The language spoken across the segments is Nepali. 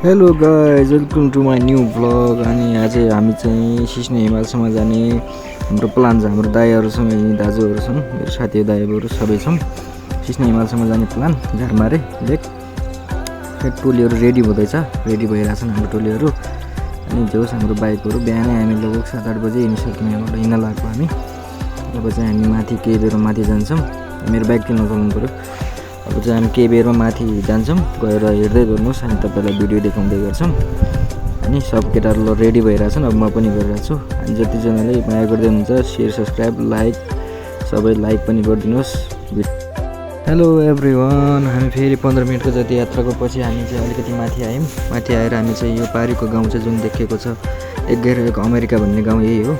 Hello guys, welcome to my new blog. अनि आज हामी चाहिँ सिस्ने हिमालसम्म जाने हाम्रो प्लान छ। हाम्रो दाइहरूसँग दाजुहरूसँग मेरो साथी दाइहरू सबै छौँ। सिस्ने हिमालसम्म जाने प्लान झारमारे लेक। टोलीहरू रेडी हुँदैछ, रेडी भइरहेछन् हाम्रो टोलीहरू। अनि जो होस् हाम्रो बाइकहरू बिहानै हामी लगभग 7-8 बजे हिँडिसक्यौँ। यहाँबाट हिँड्न लाग्यो हामी। अब चाहिँ हामी माथि केही बेरमा माथि जान्छौँ। मेरो बाइक किन चलाउनु पऱ्यो। अब चाहिँ हामी केही बेरमा माथि जान्छौँ, गएर हेर्दै गर्नुहोस्। अनि तपाईँलाई भिडियो देखाउँदै गर्छौँ। अनि सब केटाहरू रेडी भइरहेछन्, अब म पनि गरिरहेको छु। अनि जतिजनाले माया गर्दै हुनुहुन्छ सेयर सब्सक्राइब लाइक सबै लाइक पनि गरिदिनुहोस्। हेलो एभ्रिवान, हामी फेरि 15 मिनटको जति यात्राको पछि हामी चाहिँ अलिकति माथि आयौँ। माथि आएर हामी चाहिँ यो पारीको गाउँ चाहिँ जुन देखेको छ एक गएर एक अमेरिका भन्ने गाउँ यही हो।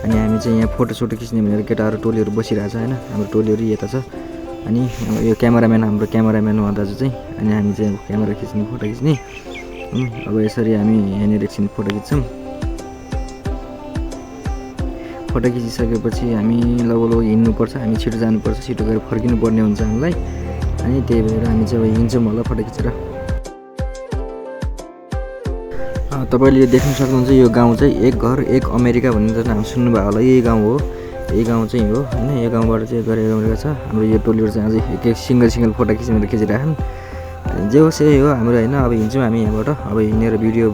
अनि हामी चाहिँ यहाँ फोटोसोटो खिच्ने भनेर केटाहरू टोलीहरू बसिरहेछ होइन। हाम्रो टोलीहरू यता छ। अनि यो क्यामेराम्यान हाम्रो क्यामेराम्यान हो दाजु चाहिँ। अनि हामी चाहिँ क्यामेरा खिच्ने फोटो खिच्ने। अब यसरी हामी यहाँनिर एकछिन फोटो खिच्छौँ। फोटो खिचिसकेपछि हामी लगभग हिँड्नुपर्छ, हामी छिटो जानुपर्छ, छिटो गएर फर्किनु पर्ने हुन्छ हामीलाई। अनि त्यही भएर हामी चाहिँ अब हिँड्छौँ होला फोटो खिचेर। तपाईँले यो देख्न सक्नुहुन्छ यो गाउँ चाहिँ एक घर एक अमेरिका भन्ने नाम सुन्नुभयो होला। यही गाउँ हो, यही गाउँ चाहिँ हो होइन। यो गाउँबाट चाहिँ गरेर अमेरिका छ। हाम्रो यो टोलीहरू चाहिँ अझै एक एक सिङ्गल फोटो खिचिरहेछन्। जे होस् यही हो हाम्रो होइन। अब हिँड्छौँ हामी यहाँबाट। अब हिँडेर भिडियो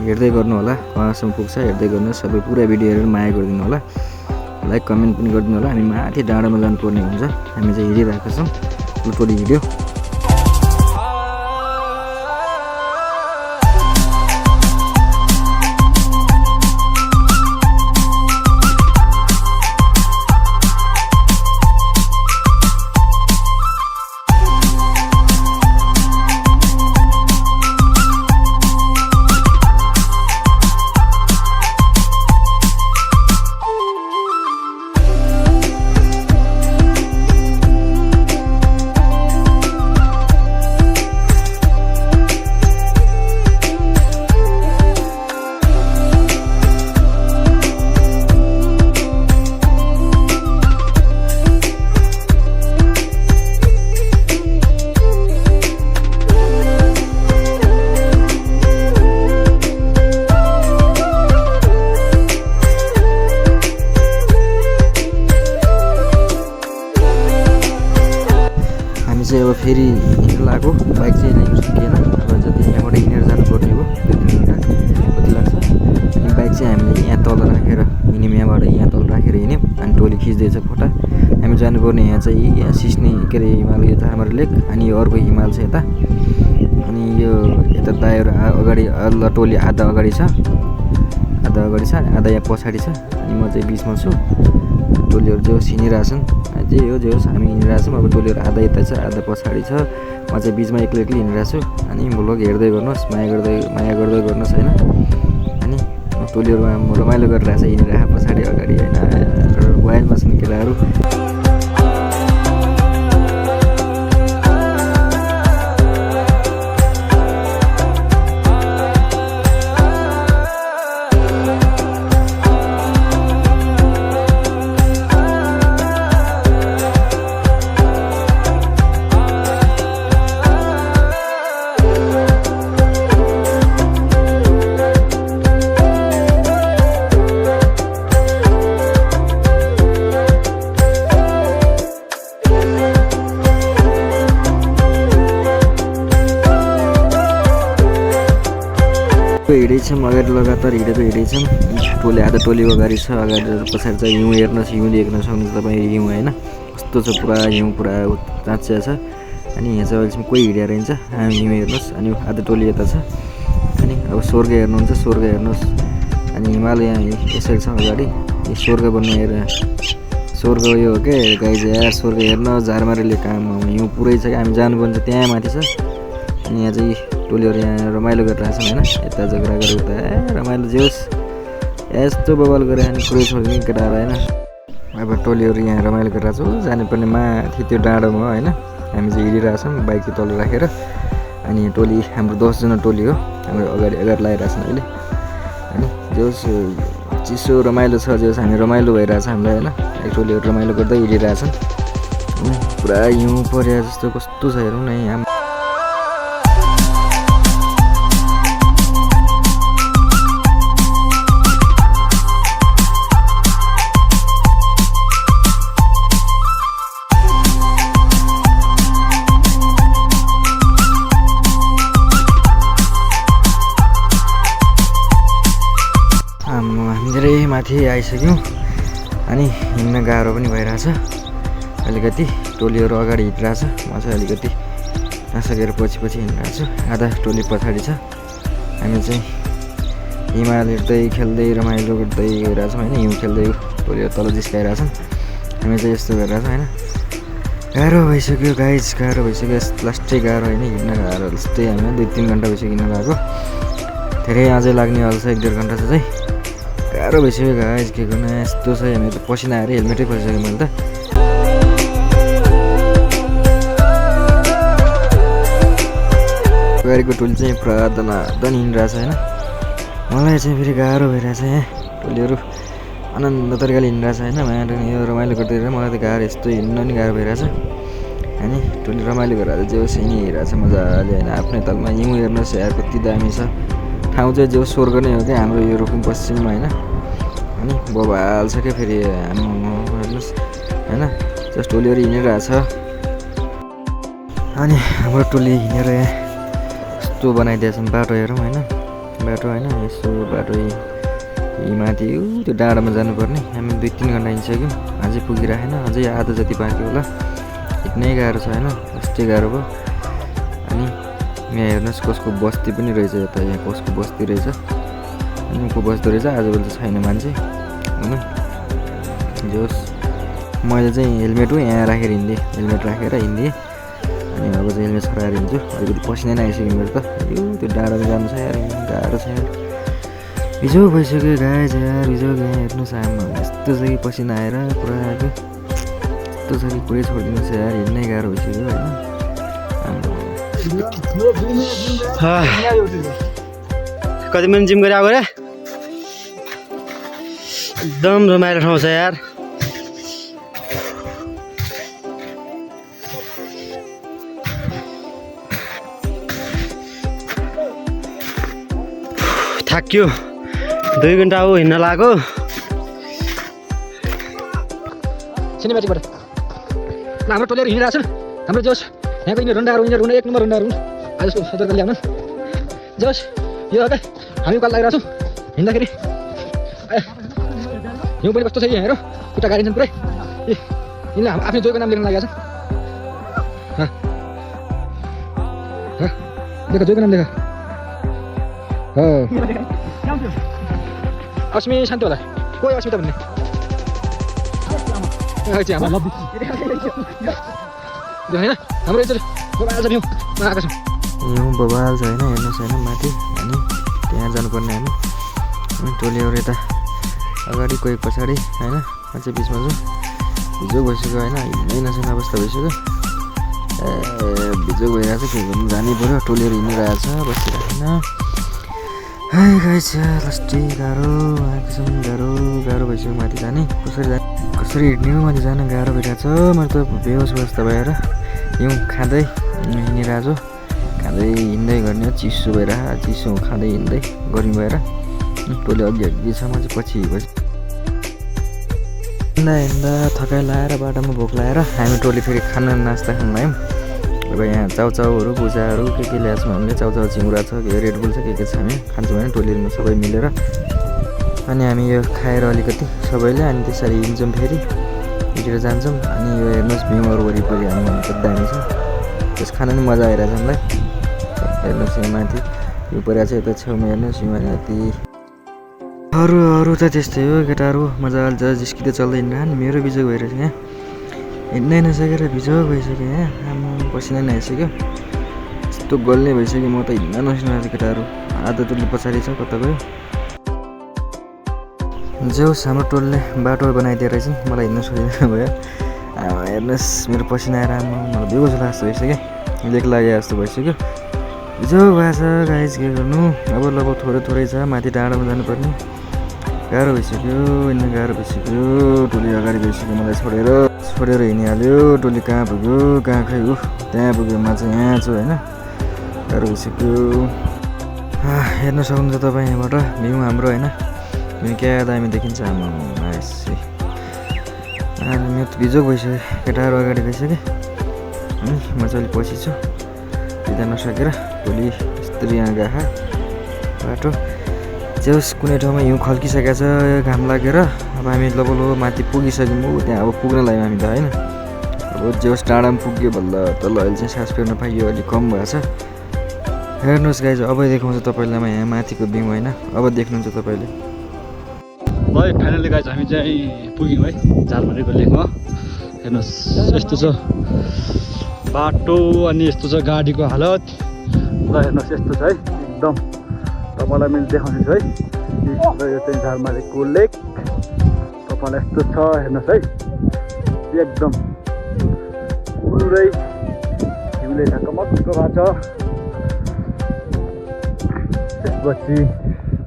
हेर्दै गर्नु होला, कहाँसम्म पुग्छ हेर्दै गर्नु। सबै पुरा भिडियो हेरेर माया गरिदिनु होला, लाइक कमेन्ट पनि गरिदिनु होला। हामी माथि डाँडामा जानुपर्ने हुन्छ। हामी चाहिँ हिँडिरहेको छौँ टोली हिँड्यो। चाहिँ अब फेरि हिँड्न लाग्यो। बाइक चाहिँ लिनु सकिएन। अब जति यहाँबाट हिँडेर जानुपर्ने हो 2-3 घन्टा कति लाग्छ। अनि बाइक चाहिँ हामीले यहाँ तल राखेर हिँड्यौँ, यहाँबाट यहाँ तल राखेर हिँड्यौँ। अनि टोली खिच्दैछ फोटा। हामी जानुपर्ने यहाँ चाहिँ यहाँ सिस्ने के अरे हिमाल, यो झारमारे लेक। अनि यो अर्को हिमाल छ यता। अनि यो यता दाइहरू अगाडि टोली आधा अगाडि छ, आधा यहाँ पछाडि छ। अनि म चाहिँ बिचमा छु। टोलीहरू जो हिँडिरहेछन्, जे हो जे होस् हामी हिँडिरहेछौँ। अब टोलीहरू आधा यता छ आधा पछाडि छ। म चाहिँ बिचमा एक्लै हिँडिरहेको छु। अनि भ्लग हेर्दै गर्नुहोस्, माया गर्दै गर्नुहोस् होइन। अनि टोलीहरू रमाइलो गरिरहेछ हिँडिरहेको पछाडि अगाडि होइन। वाइल्डमा छन् केटाहरू। हिँडेछौँ अगाडि, लगातार हिँडेछौँ। टोली आधा टोलीको अगाडि छ, अगाडि पछाडि चाहिँ हिउँ हेर्नुहोस्। हिउँ देख्न सक्नुहुन्छ तपाईँ हिउँ होइन, कस्तो छ पुरा हिउँ, पुरा चाँच्या छ। अनि यहाँ चाहिँ अहिलेसम्म कोही हिँडेर हिँड्छ। हामी हिउँ हेर्नुहोस्। अनि आधा टोली यता छ। अनि अब स्वर्ग हेर्नुहुन्छ, स्वर्ग हेर्नुहोस्। अनि हिमाल यहाँ यसरी छ अगाडि। यो स्वर्ग बन्ने हेर, स्वर्ग यो हो क्या गाइज यार। स्वर्ग हेर्न झारमारे लेक काम हिउँ पुरै छ। हामी जानुपर्ने त्यहाँ माथि छ। अनि यहाँ चाहिँ टोलीहरू यहाँ रमाइलो गरिरहेछन् होइन। यता झगडा गरेर उता रमाइलो जे होस् यस्तो बवाल गरेर अनि पुरै छोड्ने केटाहरू होइन। अब टोलीहरू यहाँ रमाइलो गरिरहेको छु। जानुपर्ने माथि त्यो डाँडोमा होइन। हामी चाहिँ हिँडिरहेछौँ बाइक चाहिँ तल राखेर। अनि टोली हाम्रो 10 जना टोली हो। हाम्रो अगाडि लगाइरहेछन् अहिले। अनि जे होस् चिसो रमाइलो छ, जे होस् हामी रमाइलो भइरहेछ हामीलाई होइन। टोलीहरू रमाइलो गर्दै हिँडिरहेछन्। पुरा हिउँ परे जस्तो कस्तो छ हेरौँ न यहाँ। माथि आइसक्यौँ अनि हिँड्न गाह्रो पनि भइरहेछ अलिकति टोलीहरू अगाडि हिँडिरहेछ म चाहिँ अलिकति नसकेर पछि हिँडिरहेको छु आधा टोली पछाडि छ हामी चाहिँ हिमाल हेर्दै खेल्दै रमाइलो गर्दै गइरहेछौँ होइन हिउँ खेल्दै टोलीहरू तल जिस्काइरहेछन् हामी चाहिँ यस्तो गरिरहेछौँ होइन गाह्रो भइसक्यो गाइज गाह्रो भइसक्यो लास्टै गाह्रो होइन हिँड्न गाह्रो जस्तै हामी 2-3 घन्टा भइसक्यो हिँड्न गएको धेरै अझै लाग्ने वाला छ 1-1.5 घन्टा चाहिँ गाह्रो भइसक्यो गाइज के गर्नु यस्तो छ हामी त पसिना आएर हेलमेटै खोलिसक्यो मैले त अगाडिको टोली चाहिँ पुरा दनादन हिँडिरहेछ होइन मलाई चाहिँ फेरि गाह्रो भइरहेछ यहाँ टोलीहरू आनन्द तरिकाले हिँडिरहेछ होइन मायाले यो रमाइलो गर्दै मलाई त गाह्रो यस्तो हिँड्न नि गाह्रो भइरहेछ होइन टोली रमाइलो गरेर जे होस् यहीँ हिँडिरहेछ मजाले होइन आफ्नै तलमा हिउँ हेर्नुहोस् यहाँ कति दामी छ ठाउँ चाहिँ जो स्वर्ग नै हो क्या हाम्रो यो रुकुम पश्चिममा होइन अनि बबाल छ क्या फेरि हाम्रो हेर्नुहोस् होइन जस्ट टोलीहरू हिँडिरहेछ अनि हाम्रो टोली हिँडेर यहाँ यस्तो बनाइदिएछन् बाटो हेरौँ होइन बाटो होइन यसो बाटो माथि त्यो डाँडामा जानुपर्ने हामी 2-3 घन्टा हिँडिसक्यौँ अझै पुगिरहेन अझै आधा जति बाँकी होला हिँड्नै गाह्रो छ होइन यस्तै गाह्रो भयो अनि यहाँ हेर्नुहोस् कसको बस्ती पनि रहेछ यता यहाँ कसको बस्ती रहेछ अनि को बस्दो रहेछ आजभोलि त छैन मान्छे होइन जोस् मैले चाहिँ हेलमेट हो यहाँ राखेर हिँड्थेँ हेलमेट राखेर हिँड्थेँ अनि अब चाहिँ हेलमेट छराएर हिँड्छु अलिकति पसिना नै आइसक्यो मेरो त यो त्यो डाँडामा जानु छ यार गाह्रो छ यार बिजोग भइसक्यो गाइज यार बिजोग यहाँ हेर्नुहोस् आमा यस्तो छ कि पसिना आएर पुरा यस्तो छ कि पुरै छोडिदिनुहोस् यार हिँड्नै गाह्रो भइसक्यो होइन कति पनि जिम गरे आएको रे एकदम रमाइलो ठाउँ छ यार थाक्यो 2 घन्टा हो हिँड्न लाग्यो सिनेमेटिकबाट ल हाम्रो टोलीहरू हिँडिरहेछ हाम्रो जोस् यहाँको यिनीहरू रन्डाहरू यिनीहरू 1 नम्बर रन्डाहरू आज जस्तो सतर्क ल्याउनु जोस् यो क्या हामी उकालो लागिरहेको छौँ हिँड्दाखेरि हिउँ पनि कस्तो छ यहाँ हेर खुट्टा गाडिन्छन् पुरै यिनीहरूले आफ्नै जोइको नाम लेख्न लागेको छ लेख जोइको नाम लेख हो अस्मि शान्ति होला कोही अस्मिता भन्ने होइन हाम्रो हिउँ बबाल छ होइन हेर्नुहोस् होइन माथि अनि त्यहाँ जानुपर्ने हामी टोलीहरू यता अगाडि कोही पछाडि होइन म चाहिँ बिचमा छु भिजो भइसक्यो होइन हिँड्नै नसक्ने अवस्था भइसक्यो भिजो भइरहेको छ के गर्नु जानै पऱ्यो टोलीहरू हिँडिरहेको छ बसिरहेको हाई गाइस लास्टै गाह्रो आएकोसम्म गाह्रो भइसक्यो माथि जाने कसरी हिँड्ने हो माथि जान गाह्रो भइरहेको छ मैले त बेहोस व्यवस्था भएर हिउँ खाँदै हिँडिरहेको छु खाँदै हिँड्दै गर्ने चिसो भइरहेको चिसो खाँदै हिँड्दै गर्मी भएर टोली अघि छ म चाहिँ पछि हिँड्दा थकाइ लाएर बाटोमा भोक लाएर हामी टोली फेरि खाना नास्ता खान लाग्यौँ अब यहाँ चाउचाउहरू भुजाहरू के ल्याएको छौँ हामीले चाउचाउ चिङ्गुरा छ के रेडबुल छ के छ हामी खान्छौँ होइन टोलीहरूमा सबै मिलेर अनि हामी यो खाएर अलिकति सबैले अनि त्यसरी हिँड्छौँ फेरि हिँडेर जान्छौँ अनि यो हेर्नुहोस् भ्यूहरू वरिपरि हामी दामी छ त्यस खान नि मजा आइरहेछ हामीलाई हेर्नुहोस् यहाँ माथि यो परिरहेको छ यता छेउमा हेर्नुहोस् यो माथि अरू त त्यस्तै हो केटाहरू मजाले जिस्किँदै चल्दै हिँड्नु मेरो बिजोग भइरहेछ यहाँ हिँड्नै नसकेर बिजोग भइसक्यो यहाँ आमा पसिना नै आइसक्यो यस्तो गल्ने भइसक्यो म त हिँड्न नसक्ने केटाहरू आधा टोली पछाडि छ कता गयो जोस् हाम्रो टोलले बाटो बनाइदिएर चाहिँ मलाई हिँड्नु सकिँदैन भयो हेर्नुहोस् मेरो पसिना आएर आमा मलाई बेहोस जस्तो भइसक्यो लेक लागे जस्तो भइसक्यो बिजोग भएको छ गाइज के गर्नु अब लगभग थोरै छ माथि डाँडामा जानुपर्ने गाह्रो भइसक्यो हिँड्न गाह्रो भइसक्यो टोली अगाडि गइसक्यो मलाई छोडेर हिँडिहाल्यो टोली कहाँ पुग्यो कहाँ खै हो त्यहाँ पुग्यो म चाहिँ यहाँ छु होइन गाह्रो भइसक्यो हेर्न सक्नुहुन्छ तपाईँ यहाँबाट भ्यू हाम्रो होइन भ्यू क्या दामी देखिन्छ हाम्रो अनि मेरो त बिजोग भइसक्यो केटाहरू अगाडि गइसक्यो अनि म चाहिँ अलिक पछि छु त्यता नसकेर टोली यस्तो यहाँ गएको बाटो जे होस् कुनै ठाउँमा हिउँ खल्किसकेको छ घाम लागेर अब हामी लगभग माथि पुगिसक्यौँ त्यहाँ अब पुग्न लाग्यौँ हामी त होइन अब जे होस् डाँडामा पुग्यो बल्ल तल अहिले चाहिँ सास फेर्न पाइयो अलिक कम भएछ हेर्नुहोस् गाइज अब देखाउँछ तपाईँलाई म यहाँ माथिको भ्यू होइन अब देख्नुहुन्छ तपाईँले है फाइनली गाइज हामी चाहिँ पुग्यौँ है झालमारीको लेकमा हेर्नुहोस् यस्तो छ बाटो अनि यस्तो छ गाडीको हालत ल हेर्नुहोस् यस्तो छ है एकदम तपाईँलाई मैले देखाउने छु है र यो चाहिँ झालमारीको लेक तपाईँलाई यस्तो छ हेर्नुहोस् है एकदम पुरै हिउँले ढकमक्क भएको छ त्यसपछि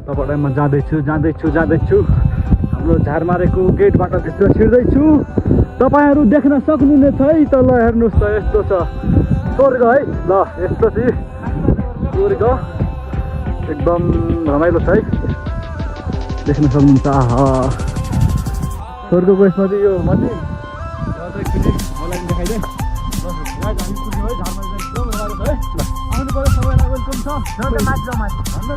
तपाईँलाई म जाँदैछु हाम्रो झारमारेको गेटबाट भित्र छिर्दैछु तपाईँहरू देख्न सक्नुहुनेछ है त ल हेर्नुहोस् त यस्तो छ स्वर्ग है ल यस्तो चाहिँ स्वर्ग एकदम रमाइलो छ है देख्न सक्नुहुन्छ आहा स्वर्गको यसमा चाहिँ यो माथि मलाई देखाइदिए हामी पुग्यौँ है झारमारी एकदम रमाइलो छ है ल आउनु पर्यो सबैलाई वेलकम छ भन्न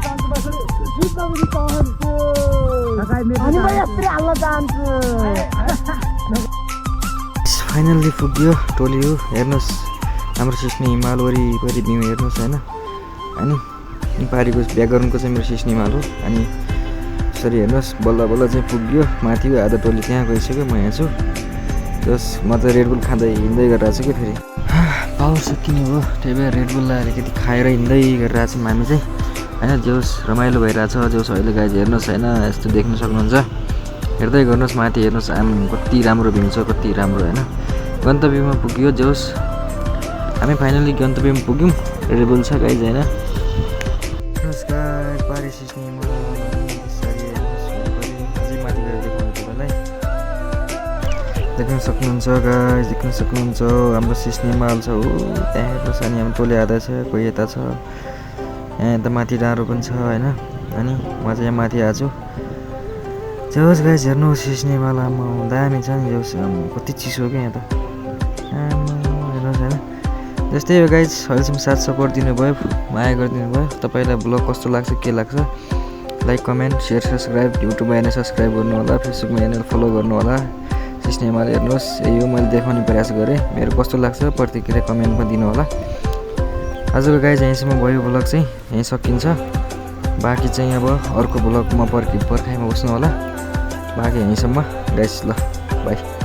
चाहन्छु फाइनल्ली पुग्यो टोलियो हेर्नुहोस् हाम्रो सिस्ने हिमाल वरिपरि भ्यू हेर्नुहोस् होइन अनि पारिको ब्याकग्राउन्डको चाहिँ मेरो सिस्ने हिमाल हो अनि यसरी हेर्नुहोस् बल्ल बल्ल चाहिँ पुग्यो माथि आधा टोली त्यहाँ गइसक्यो म यहाँ छु जस म त रेडबुल खाँदै हिँड्दै गरिरहेको छु कि फेरि पावर सकिने हो त्यही भएर रेडबुल अलिकति खाएर हिँड्दै गरिरहेको छौँ हामी चाहिँ होइन जे होस् रमाइलो भइरहेछ जे होस् अहिले गाइज हेर्नुहोस् होइन यस्तो देख्न सक्नुहुन्छ हेर्दै गर्नुहोस् माथि हेर्नुहोस् कति राम्रो भ्यू छ कति राम्रो होइन गन्तव्यमा पुग्यो जे होस् हामी फाइनली गन्तव्यमा पुग्यौँ रेडबुल छ गाइज होइन नमस्कार पारी सिस्ने देख्न सक्नुहुन्छ गाइस देख्न सक्नुहुन्छ हाम्रो सिस्ने माल छ हो त्यहाँ हेर्नुहोस् अनि हाम्रो टोली आधा छ कोही यता छ यहाँ यता माथि डाँडो पनि छ होइन अनि म चाहिँ यहाँ माथि आएको छु जे होस् गाइस हेर्नुहोस् सिस्ने मालामा दामी छ नि जे होस् कति चिसो हो क्या यहाँ त हेर्नुहोस् होइन जस्तै हो गाइस अहिलेसम्म साथ सपोर्ट दिनुभयो माया गरिदिनु भयो तपाईँलाई ब्लग कस्तो लाग्छ के लाग्छ लाइक कमेन्ट सेयर सब्सक्राइब युट्युबमा हेर्ने सब्सक्राइब गर्नु होला फेसबुकमा हेर्ने फलो गर्नु होला सिस्ने हिमाल हेर्नुहोस् यो मैले देखाउने प्रयास गरेँ मेरो कस्तो लाग्छ प्रतिक्रिया कमेन्टमा दिनु होला आजको गाइज यहीँसम्म भयो ब्लग चाहिँ यहीँ सकिन्छ बाँकी चाहिँ अब अर्को ब्लगमा पर्खाइमा बस्नु होला बाँकी यहीँसम्म गाइस ल बाई